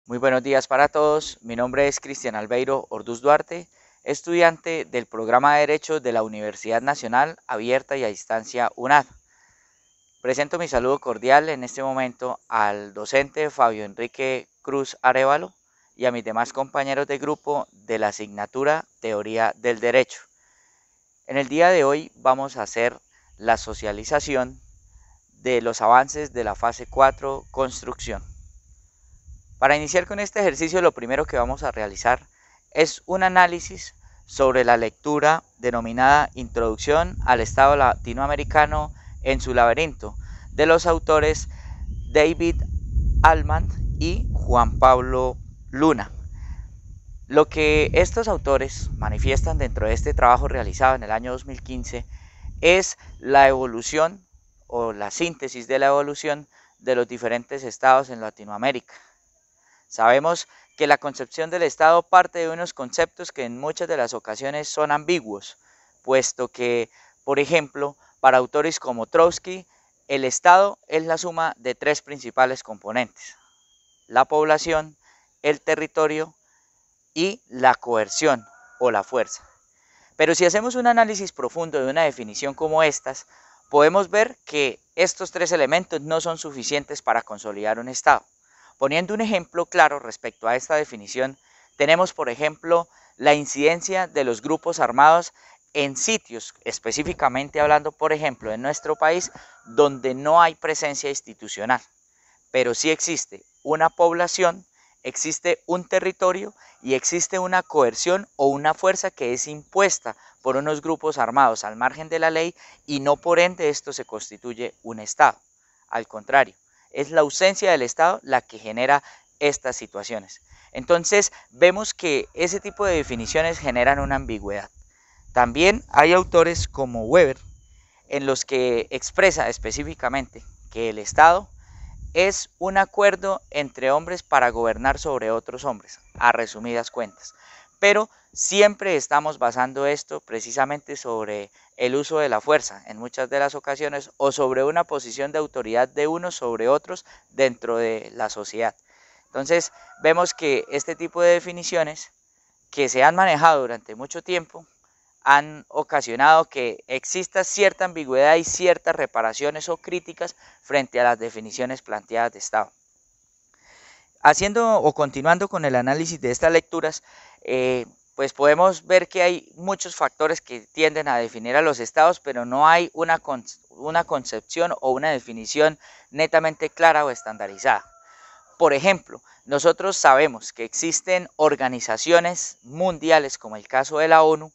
Muy buenos días para todos. Mi nombre es Cristian Albeiro Orduz Duarte, estudiante del programa de Derecho de la Universidad Nacional Abierta y a Distancia UNAD. Presento mi saludo cordial en este momento al docente Fabio Enrique Cruz Arévalo y a mis demás compañeros de grupo de la asignatura Teoría del Derecho. En el día de hoy vamos a hacer la socialización de los avances de la fase 4, construcción. Para iniciar con este ejercicio, lo primero que vamos a realizar es un análisis sobre la lectura denominada Introducción al Estado Latinoamericano en su laberinto, de los autores David Almond y Juan Pablo Luna. Lo que estos autores manifiestan dentro de este trabajo realizado en el año 2015 es la evolución o la síntesis de la evolución de los diferentes estados en Latinoamérica. Sabemos que la concepción del Estado parte de unos conceptos que en muchas de las ocasiones son ambiguos, puesto que, por ejemplo, para autores como Trotsky, el Estado es la suma de tres principales componentes: la población, el territorio y la coerción o la fuerza. Pero si hacemos un análisis profundo de una definición como estas, podemos ver que estos tres elementos no son suficientes para consolidar un Estado. Poniendo un ejemplo claro respecto a esta definición, tenemos por ejemplo la incidencia de los grupos armados en sitios, específicamente hablando por ejemplo en nuestro país, donde no hay presencia institucional, pero sí existe una población, existe un territorio y existe una coerción o una fuerza que es impuesta por unos grupos armados al margen de la ley y no por ende esto se constituye un Estado. Al contrario, es la ausencia del Estado la que genera estas situaciones. Entonces vemos que ese tipo de definiciones generan una ambigüedad. También hay autores como Weber en los que expresa específicamente que el Estado es un acuerdo entre hombres para gobernar sobre otros hombres, a resumidas cuentas. Pero siempre estamos basando esto precisamente sobre el uso de la fuerza en muchas de las ocasiones o sobre una posición de autoridad de unos sobre otros dentro de la sociedad. Entonces vemos que este tipo de definiciones que se han manejado durante mucho tiempo han ocasionado que exista cierta ambigüedad y ciertas reparaciones o críticas frente a las definiciones planteadas de Estado. Haciendo o continuando con el análisis de estas lecturas, pues podemos ver que hay muchos factores que tienden a definir a los estados, pero no hay una concepción o una definición netamente clara o estandarizada. Por ejemplo, nosotros sabemos que existen organizaciones mundiales, como el caso de la ONU,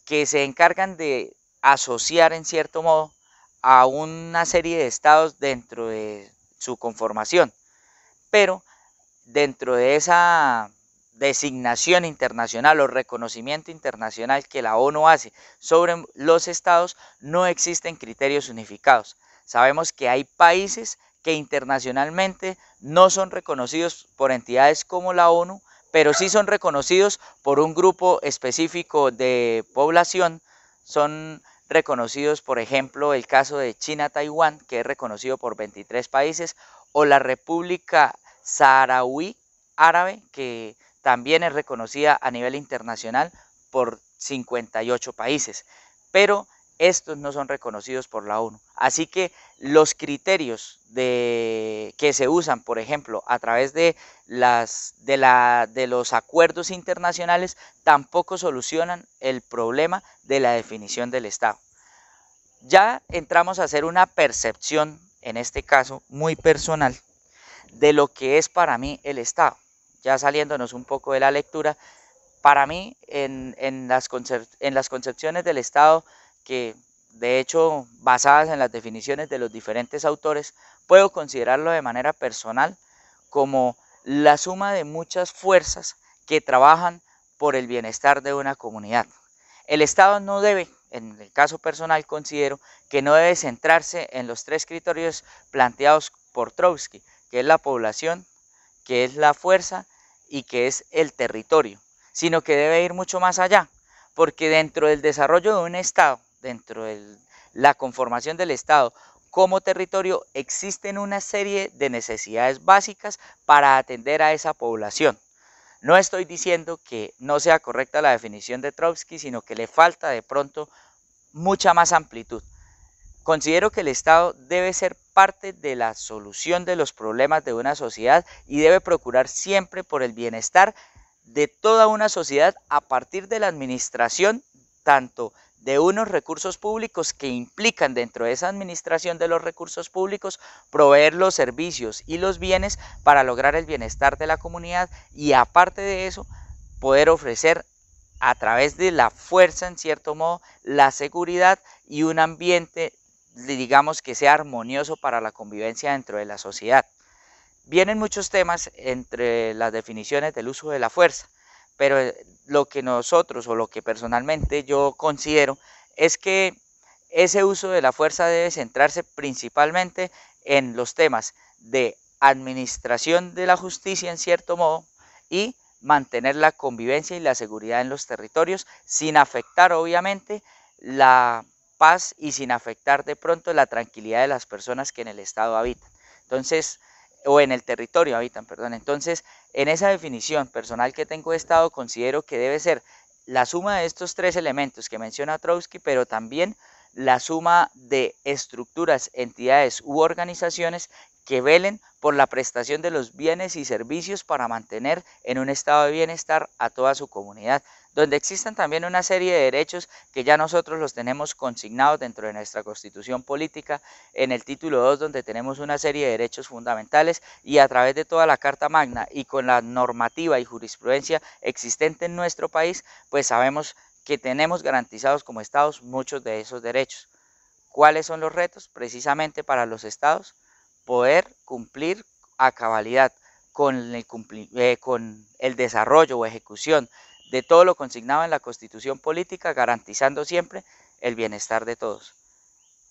que se encargan de asociar en cierto modo a una serie de estados dentro de su conformación, pero dentro de esa designación internacional o reconocimiento internacional que la ONU hace sobre los estados, no existen criterios unificados. Sabemos que hay países que internacionalmente no son reconocidos por entidades como la ONU, pero sí son reconocidos por un grupo específico de población. Son reconocidos, por ejemplo, el caso de China-Taiwán, que es reconocido por 23 países, o la República Saharaui Árabe, que también es reconocida a nivel internacional por 58 países, pero estos no son reconocidos por la ONU. Así que los criterios que se usan, por ejemplo, a través de los acuerdos internacionales, tampoco solucionan el problema de la definición del Estado. Ya entramos a hacer una percepción, en este caso muy personal, de lo que es para mí el Estado. Ya saliéndonos un poco de la lectura, para mí en las concepciones del Estado, que de hecho basadas en las definiciones de los diferentes autores, puedo considerarlo de manera personal como la suma de muchas fuerzas que trabajan por el bienestar de una comunidad. El Estado no debe, en el caso personal considero que no debe centrarse en los tres criterios planteados por Trotsky, que es la población, que es la fuerza y que es el territorio, sino que debe ir mucho más allá, porque dentro del desarrollo de un Estado, dentro de la conformación del Estado, como territorio existen una serie de necesidades básicas para atender a esa población. No estoy diciendo que no sea correcta la definición de Trotsky, sino que le falta de pronto mucha más amplitud. Considero que el Estado debe ser parte de la solución de los problemas de una sociedad y debe procurar siempre por el bienestar de toda una sociedad a partir de la administración tanto de unos recursos públicos que implican dentro de esa administración de los recursos públicos proveer los servicios y los bienes para lograr el bienestar de la comunidad y aparte de eso poder ofrecer a través de la fuerza en cierto modo la seguridad y un ambiente digamos que sea armonioso para la convivencia dentro de la sociedad. Vienen muchos temas entre las definiciones del uso de la fuerza, pero lo que nosotros o lo que personalmente yo considero es que ese uso de la fuerza debe centrarse principalmente en los temas de administración de la justicia en cierto modo y mantener la convivencia y la seguridad en los territorios sin afectar obviamente la paz y sin afectar de pronto la tranquilidad de las personas que en el estado habitan. Entonces, o en el territorio habitan, perdón. Entonces, en esa definición personal que tengo de Estado, considero que debe ser la suma de estos tres elementos que menciona Trotsky, pero también la suma de estructuras, entidades u organizaciones que velen por la prestación de los bienes y servicios para mantener en un estado de bienestar a toda su comunidad, donde existan también una serie de derechos que ya nosotros los tenemos consignados dentro de nuestra Constitución Política, en el título 2 donde tenemos una serie de derechos fundamentales y a través de toda la Carta Magna y con la normativa y jurisprudencia existente en nuestro país, pues sabemos que tenemos garantizados como estados muchos de esos derechos. ¿Cuáles son los retos? Precisamente para los estados, poder cumplir a cabalidad con el desarrollo o ejecución de todo lo consignado en la Constitución Política, garantizando siempre el bienestar de todos.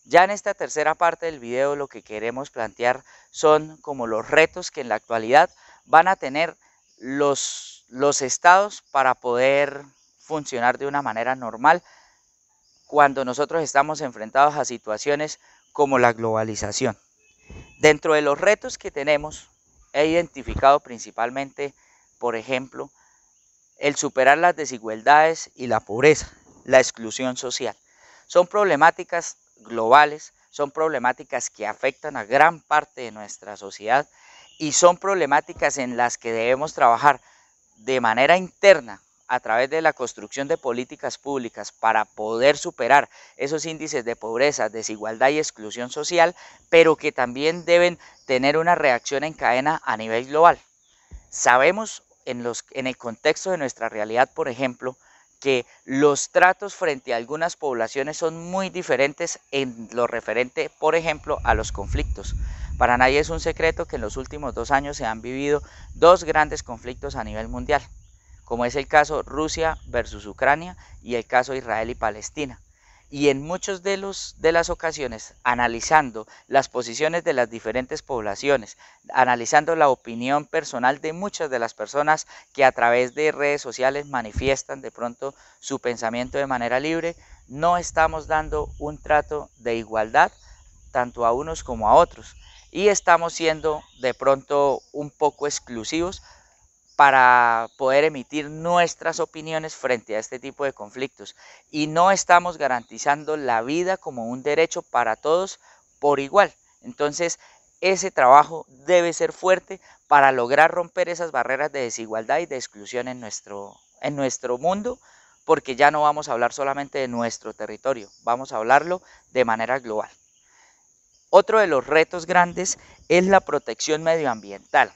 Ya en esta tercera parte del video lo que queremos plantear son como los retos que en la actualidad van a tener los estados para poder funcionar de una manera normal cuando nosotros estamos enfrentados a situaciones como la globalización. Dentro de los retos que tenemos, he identificado principalmente, por ejemplo, el superar las desigualdades y la pobreza, la exclusión social. Son problemáticas globales, son problemáticas que afectan a gran parte de nuestra sociedad y son problemáticas en las que debemos trabajar de manera interna a través de la construcción de políticas públicas para poder superar esos índices de pobreza, desigualdad y exclusión social, pero que también deben tener una reacción en cadena a nivel global. Sabemos en el contexto de nuestra realidad, por ejemplo, que los tratos frente a algunas poblaciones son muy diferentes en lo referente, por ejemplo, a los conflictos. Para nadie es un secreto que en los últimos 2 años se han vivido 2 grandes conflictos a nivel mundial, como es el caso Rusia versus Ucrania y el caso Israel y Palestina. Y en muchas de las ocasiones, analizando las posiciones de las diferentes poblaciones, analizando la opinión personal de muchas de las personas que a través de redes sociales manifiestan de pronto su pensamiento de manera libre, no estamos dando un trato de igualdad tanto a unos como a otros. Y estamos siendo de pronto un poco exclusivos para poder emitir nuestras opiniones frente a este tipo de conflictos y no estamos garantizando la vida como un derecho para todos por igual. Entonces, ese trabajo debe ser fuerte para lograr romper esas barreras de desigualdad y de exclusión en nuestro mundo, porque ya no vamos a hablar solamente de nuestro territorio, vamos a hablarlo de manera global. Otro de los retos grandes es la protección medioambiental.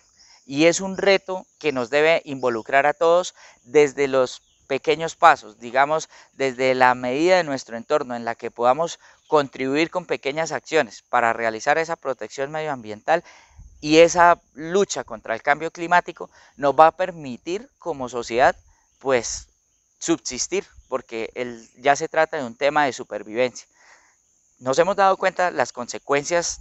Y es un reto que nos debe involucrar a todos desde los pequeños pasos, digamos, desde la medida de nuestro entorno en la que podamos contribuir con pequeñas acciones para realizar esa protección medioambiental y esa lucha contra el cambio climático nos va a permitir como sociedad pues subsistir, porque ya se trata de un tema de supervivencia. Nos hemos dado cuenta las consecuencias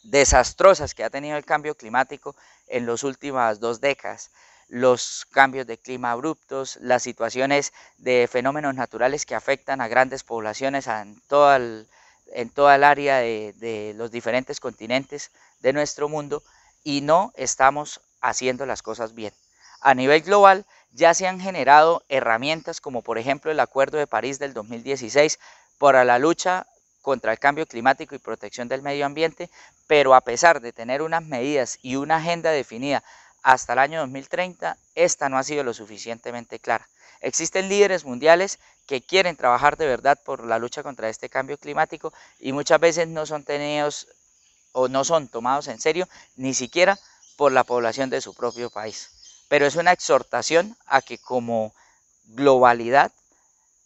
desastrosas que ha tenido el cambio climático en las últimas 2 décadas, los cambios de clima abruptos, las situaciones de fenómenos naturales que afectan a grandes poblaciones en todo en toda el área de los diferentes continentes de nuestro mundo y no estamos haciendo las cosas bien. A nivel global ya se han generado herramientas como por ejemplo el Acuerdo de París del 2016 para la lucha contra el cambio climático y protección del medio ambiente, pero a pesar de tener unas medidas y una agenda definida hasta el año 2030, esta no ha sido lo suficientemente clara. Existen líderes mundiales que quieren trabajar de verdad por la lucha contra este cambio climático y muchas veces no son tenidos o no son tomados en serio ni siquiera por la población de su propio país. Pero es una exhortación a que como globalidad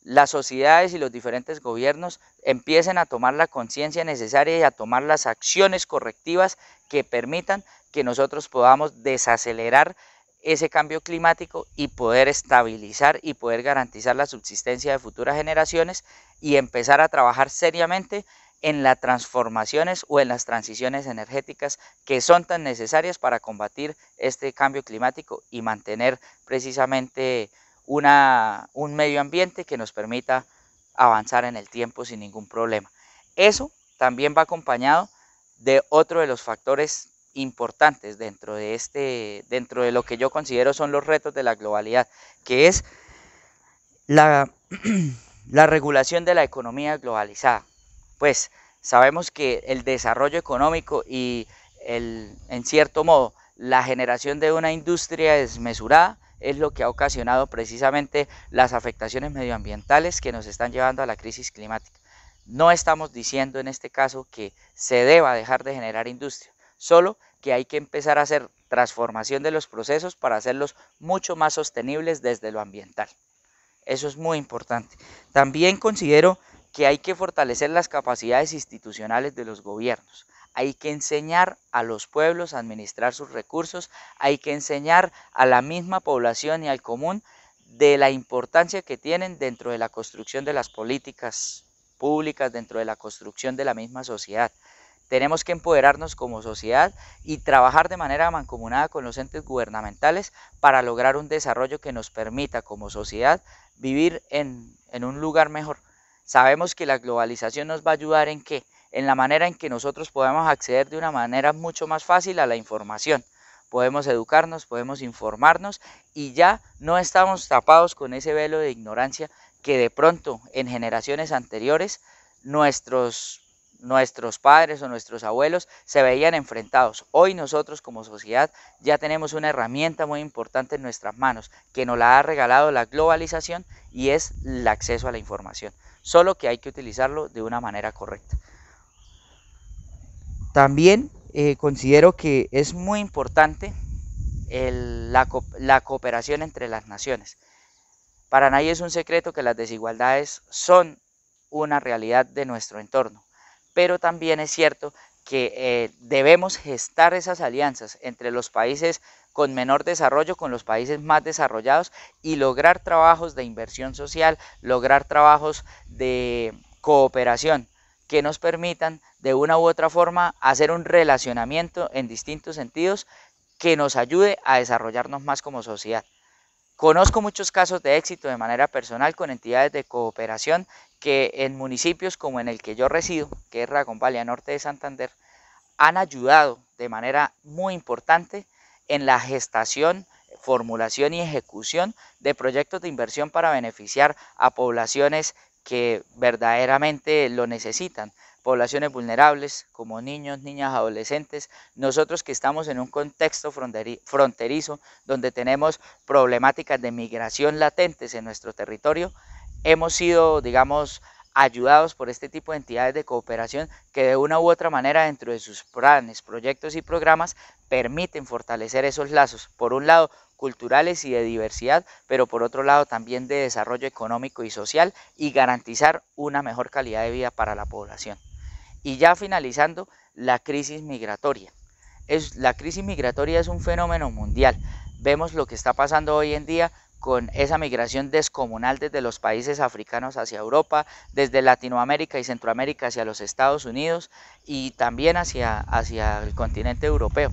las sociedades y los diferentes gobiernos empiecen a tomar la conciencia necesaria y a tomar las acciones correctivas que permitan que nosotros podamos desacelerar ese cambio climático y poder estabilizar y poder garantizar la subsistencia de futuras generaciones y empezar a trabajar seriamente en las transformaciones o en las transiciones energéticas que son tan necesarias para combatir este cambio climático y mantener precisamente un medio ambiente que nos permita avanzar en el tiempo sin ningún problema. Eso también va acompañado de otro de los factores importantes dentro de lo que yo considero son los retos de la globalidad, que es la regulación de la economía globalizada. Pues sabemos que el desarrollo económico y en cierto modo la generación de una industria desmesurada es lo que ha ocasionado precisamente las afectaciones medioambientales que nos están llevando a la crisis climática. No estamos diciendo en este caso que se deba dejar de generar industria, solo que hay que empezar a hacer transformación de los procesos para hacerlos mucho más sostenibles desde lo ambiental. Eso es muy importante. También considero que hay que fortalecer las capacidades institucionales de los gobiernos. Hay que enseñar a los pueblos a administrar sus recursos, hay que enseñar a la misma población y al común de la importancia que tienen dentro de la construcción de las políticas públicas, dentro de la construcción de la misma sociedad. Tenemos que empoderarnos como sociedad y trabajar de manera mancomunada con los entes gubernamentales para lograr un desarrollo que nos permita como sociedad vivir en un lugar mejor. Sabemos que la globalización nos va a ayudar ¿en qué? En la manera en que nosotros podemos acceder de una manera mucho más fácil a la información. Podemos educarnos, podemos informarnos y ya no estamos tapados con ese velo de ignorancia que de pronto en generaciones anteriores nuestros padres o nuestros abuelos se veían enfrentados. Hoy nosotros como sociedad ya tenemos una herramienta muy importante en nuestras manos que nos la ha regalado la globalización y es el acceso a la información. Solo que hay que utilizarlo de una manera correcta. También considero que es muy importante la cooperación entre las naciones. Para nadie es un secreto que las desigualdades son una realidad de nuestro entorno, pero también es cierto que debemos gestar esas alianzas entre los países con menor desarrollo, con los países más desarrollados y lograr trabajos de inversión social, lograr trabajos de cooperación que nos permitan de una u otra forma hacer un relacionamiento en distintos sentidos que nos ayude a desarrollarnos más como sociedad. Conozco muchos casos de éxito de manera personal con entidades de cooperación que en municipios como en el que yo resido, que es Ragomballa, norte de Santander, han ayudado de manera muy importante en la gestación, formulación y ejecución de proyectos de inversión para beneficiar a poblaciones que verdaderamente lo necesitan, poblaciones vulnerables como niños, niñas, adolescentes, nosotros que estamos en un contexto fronterizo donde tenemos problemáticas de migración latentes en nuestro territorio, hemos sido, digamos, ayudados por este tipo de entidades de cooperación que de una u otra manera dentro de sus planes, proyectos y programas permiten fortalecer esos lazos, por un lado culturales y de diversidad, pero por otro lado también de desarrollo económico y social y garantizar una mejor calidad de vida para la población. Y ya finalizando, la crisis migratoria. La crisis migratoria es un fenómeno mundial. Vemos lo que está pasando hoy en día con esa migración descomunal desde los países africanos hacia Europa, desde Latinoamérica y Centroamérica hacia los Estados Unidos y también hacia el continente europeo.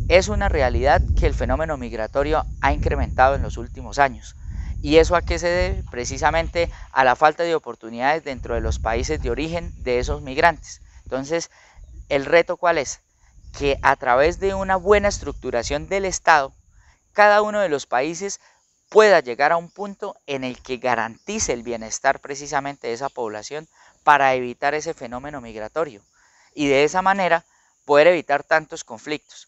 Es una realidad que el fenómeno migratorio ha incrementado en los últimos años ¿Y eso a qué se debe? Precisamente a la falta de oportunidades dentro de los países de origen de esos migrantes. Entonces, ¿el reto cuál es? Que a través de una buena estructuración del Estado, cada uno de los países pueda llegar a un punto en el que garantice el bienestar precisamente de esa población para evitar ese fenómeno migratorio y de esa manera poder evitar tantos conflictos.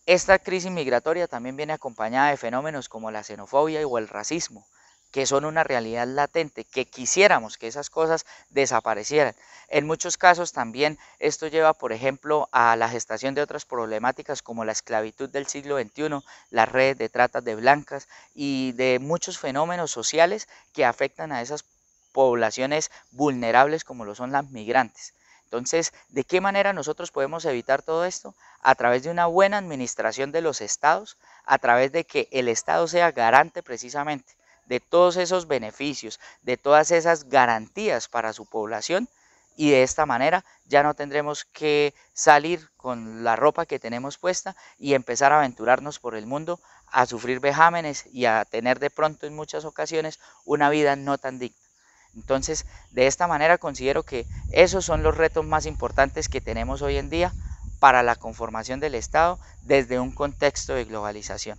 Esta crisis migratoria también viene acompañada de fenómenos como la xenofobia o el racismo, que son una realidad latente, que quisiéramos que esas cosas desaparecieran. En muchos casos también esto lleva, por ejemplo, a la gestación de otras problemáticas como la esclavitud del siglo XXI, las redes de trata de blancas y de muchos fenómenos sociales que afectan a esas poblaciones vulnerables como lo son las migrantes. Entonces, ¿de qué manera nosotros podemos evitar todo esto? A través de una buena administración de los estados, a través de que el Estado sea garante precisamente de todos esos beneficios, de todas esas garantías para su población, y de esta manera ya no tendremos que salir con la ropa que tenemos puesta y empezar a aventurarnos por el mundo a sufrir vejámenes y a tener de pronto en muchas ocasiones una vida no tan digna. Entonces, de esta manera considero que esos son los retos más importantes que tenemos hoy en día para la conformación del Estado desde un contexto de globalización.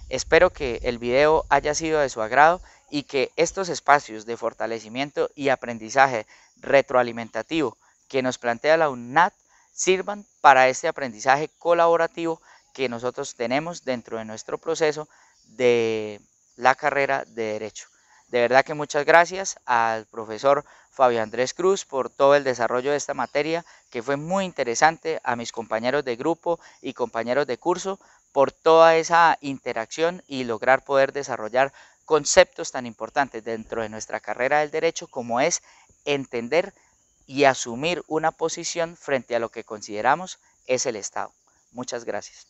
Espero que el video haya sido de su agrado y que estos espacios de fortalecimiento y aprendizaje retroalimentativo que nos plantea la UNAD sirvan para este aprendizaje colaborativo que nosotros tenemos dentro de nuestro proceso de la carrera de Derecho. De verdad que muchas gracias al profesor Fabio Andrés Cruz por todo el desarrollo de esta materia, que fue muy interesante, a mis compañeros de grupo y compañeros de curso por toda esa interacción y lograr poder desarrollar conceptos tan importantes dentro de nuestra carrera del derecho como es entender y asumir una posición frente a lo que consideramos es el Estado. Muchas gracias.